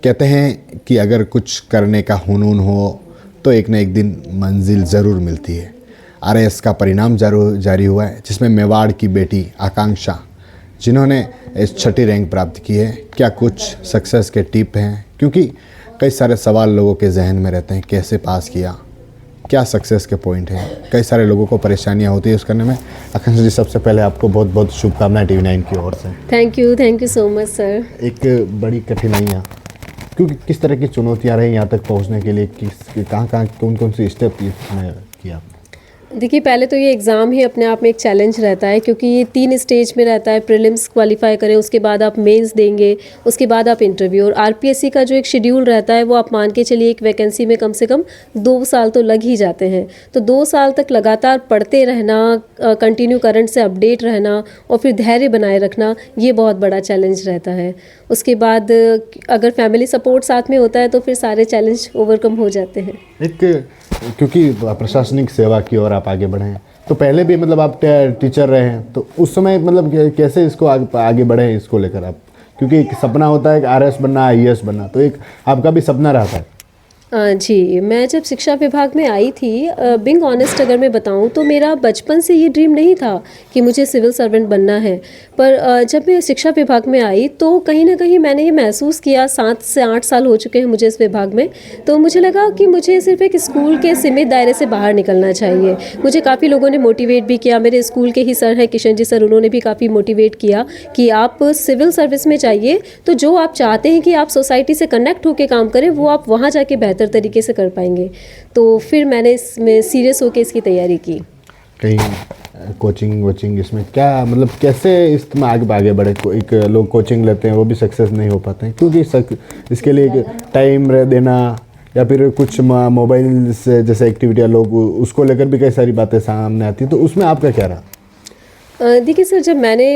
कहते हैं कि अगर कुछ करने का जुनून हो तो एक न एक दिन मंजिल ज़रूर मिलती है। आरएएस का परिणाम जारी हुआ है, जिसमें मेवाड़ की बेटी आकांक्षा, जिन्होंने इस छठी रैंक प्राप्त की है। क्या कुछ सक्सेस के टिप हैं? क्योंकि कई सारे सवाल लोगों के जहन में रहते हैं, कैसे पास किया, क्या सक्सेस के पॉइंट हैं। कई सारे लोगों को परेशानियां होती है उस करने में। आकांक्षा जी, सबसे पहले आपको बहुत बहुत शुभकामनाएं TV9 की ओर से। Thank you so much sir. एक बड़ी कठिनाइयाँ, क्योंकि किस तरह की चुनौतियाँ रही यहाँ तक पहुँचने के लिए, कहाँ कौन सी स्टेप इसमें किया? देखिए, पहले तो ये एग्ज़ाम ही अपने आप में एक चैलेंज रहता है, क्योंकि ये 3 स्टेज में रहता है। प्रीलिम्स क्वालिफाई करें, उसके बाद आप मेंस देंगे, उसके बाद आप इंटरव्यू। और आरपीएससी का जो एक शेड्यूल रहता है वो आप मान के चलिए एक वैकेंसी में कम से कम 2 साल तो लग ही जाते हैं। तो 2 साल तक लगातार पढ़ते रहना, कंटिन्यू करंट से अपडेट रहना और फिर धैर्य बनाए रखना, ये बहुत बड़ा चैलेंज रहता है। उसके बाद अगर फैमिली सपोर्ट साथ में होता है तो फिर सारे चैलेंज ओवरकम हो जाते हैं। क्योंकि प्रशासनिक सेवा की ओर आप आगे बढ़े हैं, तो पहले भी मतलब आप टीचर रहे हैं, तो उस समय मतलब कैसे इसको आगे बढ़े हैं इसको लेकर आप? क्योंकि एक सपना होता है कि आरएएस बनना, आईएएस बनना, तो एक आपका भी सपना रहता है। जी, मैं जब शिक्षा विभाग में आई थी, बीइंग ऑनेस्ट अगर मैं बताऊं तो मेरा बचपन से ये ड्रीम नहीं था कि मुझे सिविल सर्वेंट बनना है। पर जब मैं शिक्षा विभाग में आई तो कहीं ना कहीं मैंने ये महसूस किया, 7 से 8 साल हो चुके हैं मुझे इस विभाग में, तो मुझे लगा कि मुझे सिर्फ एक स्कूल के सीमित दायरे से बाहर निकलना चाहिए। मुझे काफ़ी लोगों ने मोटिवेट भी किया, मेरे स्कूल के ही सर हैं किशन जी सर, उन्होंने भी काफ़ी मोटिवेट किया कि आप सिविल सर्विस में जाइए, तो जो आप चाहते हैं कि आप सोसाइटी से कनेक्ट होकर काम करें वो आप वहाँ जाके बेहतर तरीके से कर पाएंगे। तो फिर मैंने इसमें सीरियस होकर इसकी तैयारी की। कहीं कोचिंग इसमें क्या मतलब कैसे इसमें आगे बढ़े? एक लोग कोचिंग लेते हैं वो भी सक्सेस नहीं हो पाते हैं, क्योंकि इसके लिए टाइम देना या फिर कुछ मोबाइल से जैसे एक्टिविटियाँ लोग उसको लेकर भी कई सारी बातें सामने आती हैं, तो उसमें आपका क्या रहा? देखिए सर, जब मैंने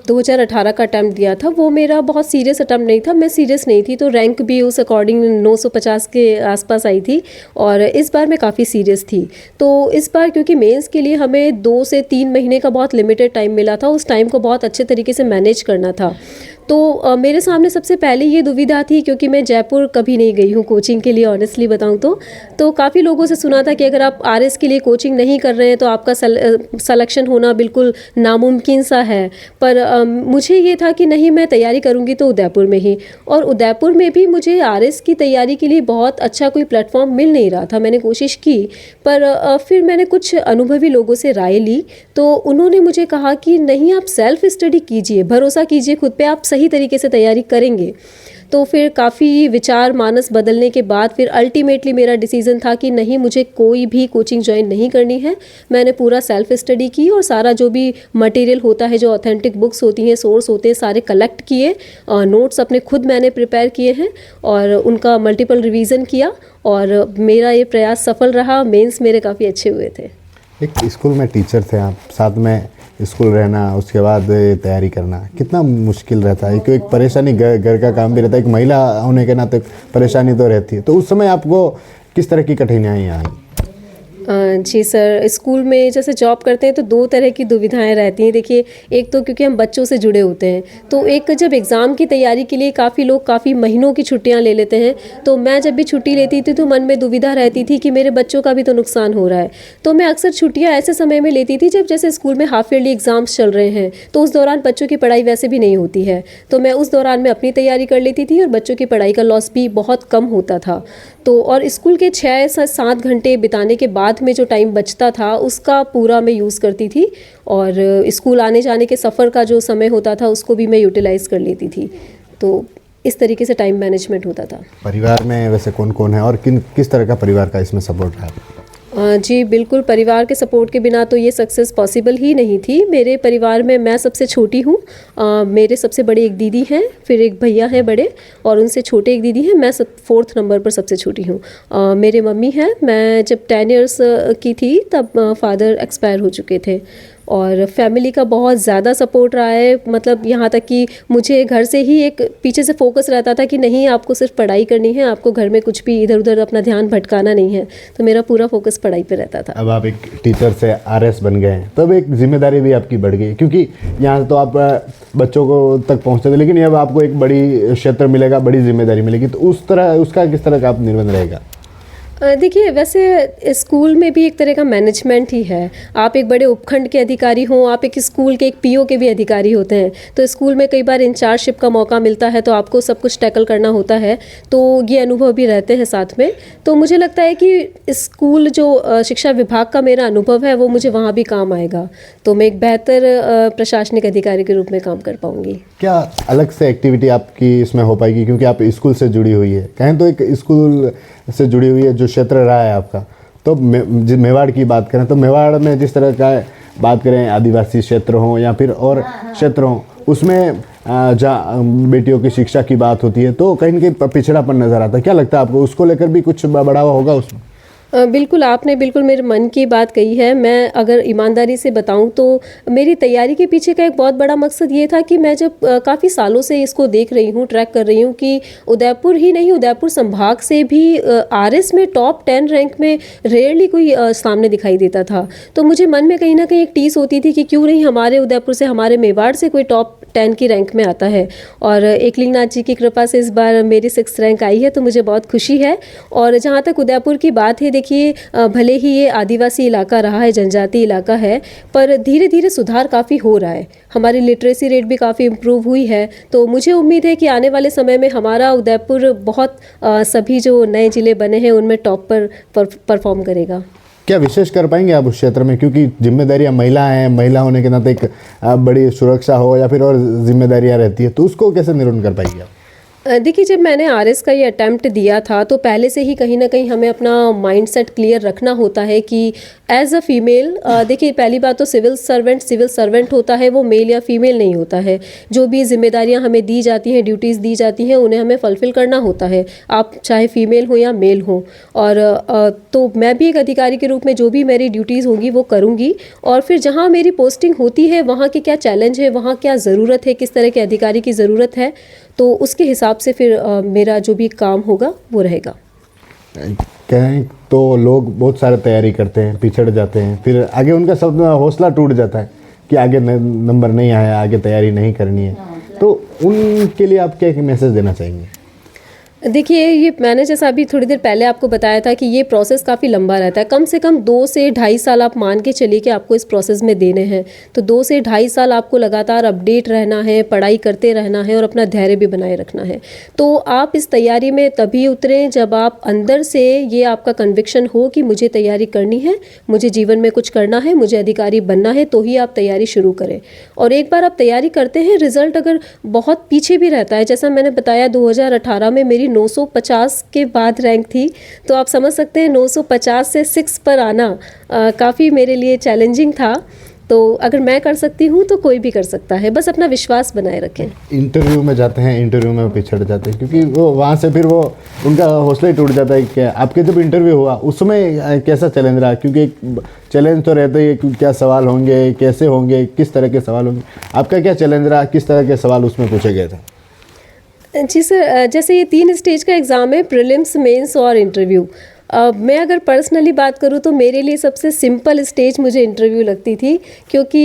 2018 का अटैम्प्ट दिया था वो मेरा बहुत सीरियस अटैम्प्ट नहीं था, मैं सीरियस नहीं थी, तो रैंक भी उस अकॉर्डिंग 950 के आसपास आई थी। और इस बार मैं काफ़ी सीरियस थी। तो इस बार क्योंकि मेंस के लिए हमें 2 से 3 महीने का बहुत लिमिटेड टाइम मिला था, उस टाइम को बहुत अच्छे तरीके से मैनेज करना था। तो मेरे सामने सबसे पहले ये दुविधा थी, क्योंकि मैं जयपुर कभी नहीं गई हूँ कोचिंग के लिए, ऑनेस्टली बताऊँ तो काफ़ी लोगों से सुना था कि अगर आप आरएस के लिए कोचिंग नहीं कर रहे हैं तो आपका सिलेक्शन होना बिल्कुल नामुमकिन सा है। पर मुझे ये था कि नहीं, मैं तैयारी करूँगी तो उदयपुर में ही। और उदयपुर में भी मुझे आरएस की तैयारी के लिए बहुत अच्छा कोई प्लेटफॉर्म मिल नहीं रहा था। मैंने कोशिश की, पर फिर मैंने कुछ अनुभवी लोगों से राय ली, तो उन्होंने मुझे कहा कि नहीं, आप सेल्फ स्टडी कीजिए, भरोसा कीजिए खुद पे, आप सही तरीके से तैयारी करेंगे। तो फिर काफ़ी विचार मानस बदलने के बाद फिर अल्टीमेटली मेरा डिसीज़न था कि नहीं, मुझे कोई भी कोचिंग ज्वाइन नहीं करनी है। मैंने पूरा सेल्फ स्टडी की और सारा जो भी मटेरियल होता है, जो ऑथेंटिक बुक्स होती हैं, सोर्स होते हैं, सारे कलेक्ट किए, नोट्स अपने खुद मैंने प्रिपेयर किए हैं और उनका मल्टीपल रिवीजन किया और मेरा ये प्रयास सफल रहा। मेंस मेरे काफ़ी अच्छे हुए थे। एक स्कूल में टीचर थे आप, साथ में स्कूल रहना, उसके बाद तैयारी करना, कितना मुश्किल रहता है? एक परेशानी, घर का काम भी रहता है, एक महिला होने के नाते परेशानी तो रहती है, तो उस समय आपको किस तरह की कठिनाइयाँ आई? जी सर, स्कूल में जैसे जॉब करते हैं तो 2 तरह की दुविधाएं रहती हैं। देखिए, एक तो क्योंकि हम बच्चों से जुड़े होते हैं, तो एक जब एग्ज़ाम की तैयारी के लिए काफ़ी लोग काफ़ी महीनों की छुट्टियां ले लेते हैं, तो मैं जब भी छुट्टी लेती थी तो मन में दुविधा रहती थी कि मेरे बच्चों का भी तो नुकसान हो रहा है। तो मैं अक्सर छुट्टियाँ ऐसे समय में लेती थी जब जैसे स्कूल में हाफ ईयरली एग्ज़ाम्स चल रहे हैं, तो उस दौरान बच्चों की पढ़ाई वैसे भी नहीं होती है, तो मैं उस दौरान में अपनी तैयारी कर लेती थी और बच्चों की पढ़ाई का लॉस भी बहुत कम होता था। तो और स्कूल के 6 से 7 घंटे बिताने के बाद में जो टाइम बचता था उसका पूरा मैं यूज़ करती थी और स्कूल आने जाने के सफ़र का जो समय होता था उसको भी मैं यूटिलाइज़ कर लेती थी। तो इस तरीके से टाइम मैनेजमेंट होता था। परिवार में वैसे कौन कौन है और किस तरह का परिवार का इसमें सपोर्ट है? जी बिल्कुल, परिवार के सपोर्ट के बिना तो ये सक्सेस पॉसिबल ही नहीं थी। मेरे परिवार में मैं सबसे छोटी हूँ। मेरे सबसे बड़े एक दीदी हैं, फिर एक भैया हैं बड़े, और उनसे छोटे एक दीदी हैं। मैं 4th नंबर पर सबसे छोटी हूँ। मेरे मम्मी हैं, मैं जब 10 इयर्स की थी तब फादर एक्सपायर हो चुके थे। और फैमिली का बहुत ज़्यादा सपोर्ट रहा है, मतलब यहाँ तक कि मुझे घर से ही एक पीछे से फोकस रहता था कि नहीं आपको सिर्फ पढ़ाई करनी है, आपको घर में कुछ भी इधर उधर अपना ध्यान भटकाना नहीं है, तो मेरा पूरा फोकस पढ़ाई पे रहता था। अब आप एक टीचर से आरएस बन गए हैं, तब एक जिम्मेदारी भी आपकी बढ़ गई, क्योंकि यहाँ तो आप बच्चों को तक पहुँचते थे, लेकिन अब आपको एक बड़ी क्षेत्र मिलेगा, बड़ी जिम्मेदारी मिलेगी, तो उस तरह उसका किस तरह का आप निर्बंध रहेगा? देखिए, वैसे स्कूल में भी एक तरह का मैनेजमेंट ही है। आप एक बड़े उपखंड के अधिकारी हों, आप एक स्कूल के एक पीओ के भी अधिकारी होते हैं, तो स्कूल में कई बार इंचार्जशिप का मौका मिलता है, तो आपको सब कुछ टैकल करना होता है, तो ये अनुभव भी रहते हैं साथ में। तो मुझे लगता है कि स्कूल जो शिक्षा विभाग का मेरा अनुभव है वो मुझे वहाँ भी काम आएगा, तो मैं एक बेहतर प्रशासनिक अधिकारी के रूप में काम कर पाऊँगी। क्या अलग से एक्टिविटी आपकी इसमें हो पाएगी, क्योंकि आप स्कूल से जुड़ी हुई है, कहें तो एक स्कूल से जुड़ी हुई है जो क्षेत्र रहा है आपका, तो मेवाड़ की बात करें तो मेवाड़ में जिस तरह का बात करें आदिवासी क्षेत्र हो या फिर और क्षेत्र हो, उसमें जहाँ बेटियों की शिक्षा की बात होती है तो कहीं न कहीं पिछड़ापन नज़र आता है। क्या लगता है आपको, उसको लेकर भी कुछ बढ़ावा होगा उसमें? बिल्कुल, आपने बिल्कुल मेरे मन की बात कही है। मैं अगर ईमानदारी से बताऊं तो मेरी तैयारी के पीछे का एक बहुत बड़ा मकसद ये था कि मैं जब काफ़ी सालों से इसको देख रही हूँ, ट्रैक कर रही हूँ कि उदयपुर ही नहीं, उदयपुर संभाग से भी आरएस में टॉप 10 रैंक में रेयरली कोई सामने दिखाई देता था। तो मुझे मन में कहीं ना कहीं एक टीस होती थी कि क्यों नहीं हमारे उदयपुर से, हमारे मेवाड़ से कोई टॉप 10 की रैंक में आता है। और एकलिंगनाथ जी की कृपा से इस बार मेरी 6th रैंक आई है, तो मुझे बहुत खुशी है। और जहाँ तक उदयपुर की बात है, देखिए भले ही ये आदिवासी इलाका रहा है, जनजाति इलाका है, पर धीरे धीरे सुधार काफ़ी हो रहा है, हमारी लिटरेसी रेट भी काफ़ी इम्प्रूव हुई है। तो मुझे उम्मीद है कि आने वाले समय में हमारा उदयपुर बहुत सभी जो नए ज़िले बने हैं उनमें टॉप पर परफॉर्म करेगा। क्या विशेष कर पाएंगे आप उस क्षेत्र में, क्योंकि जिम्मेदारियां महिला हैं, महिला होने के नाते एक बड़ी सुरक्षा हो या फिर और जिम्मेदारियां रहती है, तो उसको कैसे निर्वहन कर पाएंगे आप? देखिए, जब मैंने आरएस का ये अटैम्प्ट दिया था तो पहले से ही कहीं ना कहीं हमें अपना माइंडसेट क्लियर रखना होता है कि एज अ फीमेल, देखिए पहली बात तो सिविल सर्वेंट होता है, वो मेल या फीमेल नहीं होता है। जो भी जिम्मेदारियां हमें दी जाती हैं, ड्यूटीज़ दी जाती हैं, उन्हें हमें फुलफिल करना होता है, आप चाहे फीमेल हो या मेल हो। और तो मैं भी एक अधिकारी के रूप में जो भी मेरी ड्यूटीज़ होंगी वो करूँगी, और फिर जहाँ मेरी पोस्टिंग होती है वहाँ के क्या चैलेंज है, वहाँ क्या ज़रूरत है, किस तरह के अधिकारी की ज़रूरत है, तो उसके हिसाब से फिर मेरा जो भी काम होगा वो रहेगा। कहें तो लोग बहुत सारे तैयारी करते हैं, पिछड़ जाते हैं, फिर आगे उनका सब हौसला टूट जाता है कि आगे नंबर नहीं आया, आगे तैयारी नहीं करनी है, तो उनके लिए आप क्या एक मैसेज देना चाहेंगे? देखिए, ये मैंने जैसा अभी थोड़ी देर पहले आपको बताया था कि ये प्रोसेस काफ़ी लंबा रहता है, कम से कम 2 से ढाई साल आप मान के चलिए कि आपको इस प्रोसेस में देने हैं। तो 2 से ढाई साल आपको लगातार अपडेट रहना है, पढ़ाई करते रहना है और अपना धैर्य भी बनाए रखना है। तो आप इस तैयारी में तभी उतरें जब आप अंदर से ये आपका कन्विक्शन हो कि मुझे तैयारी करनी है, मुझे जीवन में कुछ करना है, मुझे अधिकारी बनना है, तो ही आप तैयारी शुरू करें। और एक बार आप तैयारी करते हैं, रिजल्ट अगर बहुत पीछे भी रहता है, जैसा मैंने बताया 2018 में मेरी 950 के बाद रैंक थी, तो आप समझ सकते हैं 950 से 6 पर आना काफ़ी मेरे लिए चैलेंजिंग था। तो अगर मैं कर सकती हूँ तो कोई भी कर सकता है, बस अपना विश्वास बनाए रखें। इंटरव्यू में जाते हैं, इंटरव्यू में पिछड़ जाते हैं, क्योंकि वो वहाँ से फिर वो उनका हौसला ही टूट जाता है। क्या आपके जब इंटरव्यू हुआ उसमें कैसा चैलेंज रहा? क्योंकि एक चैलेंज तो रहता ही है कि क्या सवाल होंगे, कैसे होंगे, किस तरह के सवाल होंगे, आपका क्या चैलेंज रहा, किस तरह के सवाल उसमें पूछे गए थे? जी सर, जैसे ये 3 स्टेज का एग्ज़ाम है, प्रीलिम्स, मेंस और इंटरव्यू। मैं अगर पर्सनली बात करूँ तो मेरे लिए सबसे सिंपल स्टेज मुझे इंटरव्यू लगती थी, क्योंकि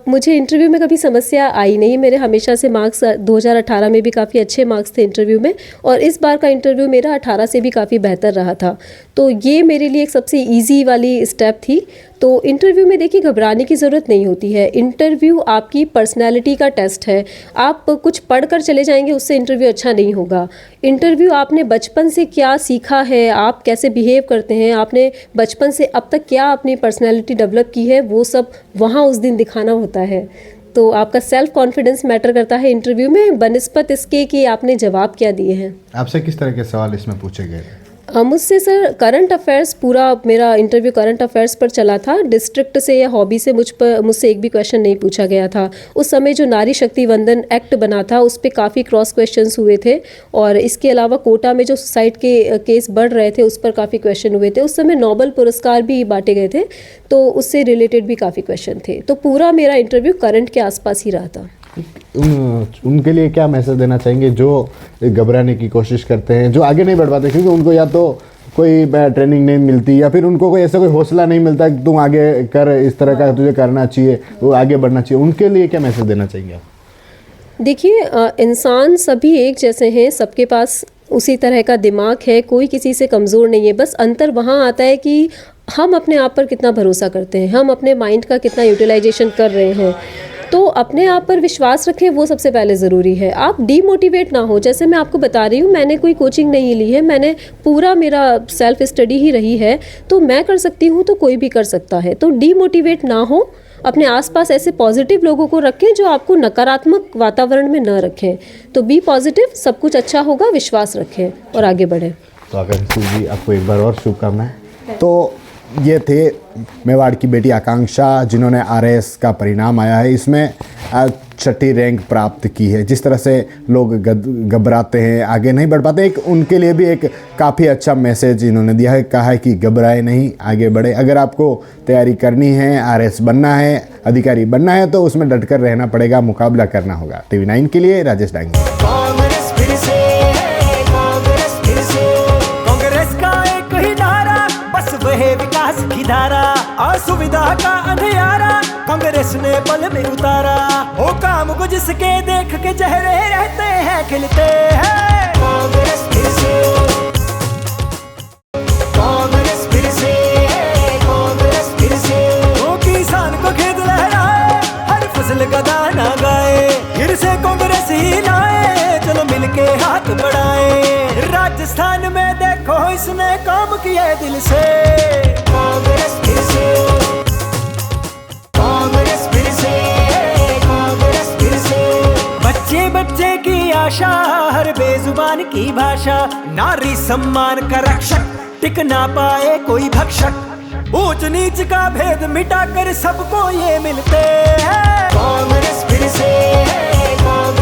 मुझे इंटरव्यू में कभी समस्या आई नहीं। मेरे हमेशा से मार्क्स 2018 में भी काफ़ी अच्छे मार्क्स थे इंटरव्यू में, और इस बार का इंटरव्यू मेरा 18 से भी काफ़ी बेहतर रहा था। तो ये मेरे लिए एक सबसे ईजी वाली स्टेप थी। तो इंटरव्यू में देखिए घबराने की ज़रूरत नहीं होती है। इंटरव्यू आपकी पर्सनैलिटी का टेस्ट है। आप कुछ पढ़ कर चले जाएंगे उससे इंटरव्यू अच्छा नहीं होगा। इंटरव्यू आपने बचपन से क्या सीखा है, आप कैसे बिहेव करते हैं, आपने बचपन से अब तक क्या अपनी पर्सनैलिटी डेवलप की है, वो सब वहाँ उस दिन दिखाना होता है। तो आपका सेल्फ कॉन्फिडेंस मैटर करता है इंटरव्यू में, बनिस्बत इसके कि आपने जवाब क्या दिए हैं। आपसे किस तरह के सवाल इसमें पूछे गए? मुझसे सर करंट अफेयर्स पूरा मेरा इंटरव्यू करंट अफेयर्स पर चला था। डिस्ट्रिक्ट से या हॉबी से मुझसे एक भी क्वेश्चन नहीं पूछा गया था। उस समय जो नारी शक्ति वंदन एक्ट बना था उस पर काफ़ी क्रॉस क्वेश्चंस हुए थे, और इसके अलावा कोटा में जो सुसाइड के केस बढ़ रहे थे उस पर काफ़ी क्वेश्चन हुए थे। उस समय नोबेल पुरस्कार भी बांटे गए थे, तो उससे रिलेटेड भी काफ़ी क्वेश्चन थे। तो पूरा मेरा इंटरव्यू करंट के आसपास ही रहा था। उनके लिए क्या मैसेज देना चाहेंगे जो घबराने की कोशिश करते हैं, जो आगे नहीं बढ़ पाते क्योंकि उनको या तो कोई ट्रेनिंग नहीं मिलती या फिर उनको कोई ऐसा कोई हौसला नहीं मिलता कि तुम आगे कर, इस तरह का तुझे करना चाहिए, वो आगे बढ़ना चाहिए, उनके लिए क्या मैसेज देना चाहेंगे आप? देखिए, इंसान सभी एक जैसे हैं, सबके पास उसी तरह का दिमाग है, कोई किसी से कमज़ोर नहीं है। बस अंतर वहाँ आता है कि हम अपने आप पर कितना भरोसा करते हैं, हम अपने माइंड का कितना यूटिलाइजेशन कर रहे हैं। तो अपने आप पर विश्वास रखें, वो सबसे पहले ज़रूरी है। आप डीमोटिवेट ना हो। जैसे मैं आपको बता रही हूँ, मैंने कोई कोचिंग नहीं ली है, मैंने पूरा मेरा सेल्फ स्टडी ही रही है, तो मैं कर सकती हूँ तो कोई भी कर सकता है। तो डीमोटिवेट ना हो, अपने आसपास ऐसे पॉजिटिव लोगों को रखें जो आपको नकारात्मक वातावरण में न रखें। तो बी पॉजिटिव, सब कुछ अच्छा होगा, विश्वास रखें और आगे बढ़ें। तो आकांक्षा जी, आपको एक बार और शुभकामनाएं। तो ये थे मेवाड़ की बेटी आकांक्षा, जिन्होंने आरएएस का परिणाम आया है इसमें 6ठी रैंक प्राप्त की है। जिस तरह से लोग घबराते हैं, आगे नहीं बढ़ पाते, एक उनके लिए भी एक काफ़ी अच्छा मैसेज इन्होंने दिया है। कहा है कि घबराए नहीं, आगे बढ़े। अगर आपको तैयारी करनी है, आरएएस बनना है, अधिकारी बनना है, तो उसमें डटकर रहना पड़ेगा, मुकाबला करना होगा। TV9 के लिए राजेश डांगी। विकास की धारा, असुविधा का अंधियारा कांग्रेस ने पल में उतारा। हो काम को जिसके देख के चेहरे रहते हैं खिलते हैं। कांग्रेस फिर से, कांग्रेस फिर से, कांग्रेस फिर से। वो किसान को खेत लहराए, हर फसल का दाना गाए, फिर से कांग्रेस ही लाए, चलो मिलके हाथ बढ़ाए। राजस्थान में देखो इसने काम किए दिल से। कांग्रेस फिर से, कांग्रेस फिर से, कांग्रेस फिर से। बच्चे बच्चे की आशा, हर बेजुबान की भाषा, नारी सम्मान का रक्षक, टिक ना पाए कोई भक्षक। ऊंच नीच का भेद मिटाकर सबको ये मिलते हैं। कांग्रेस फिर से, कांग्रेस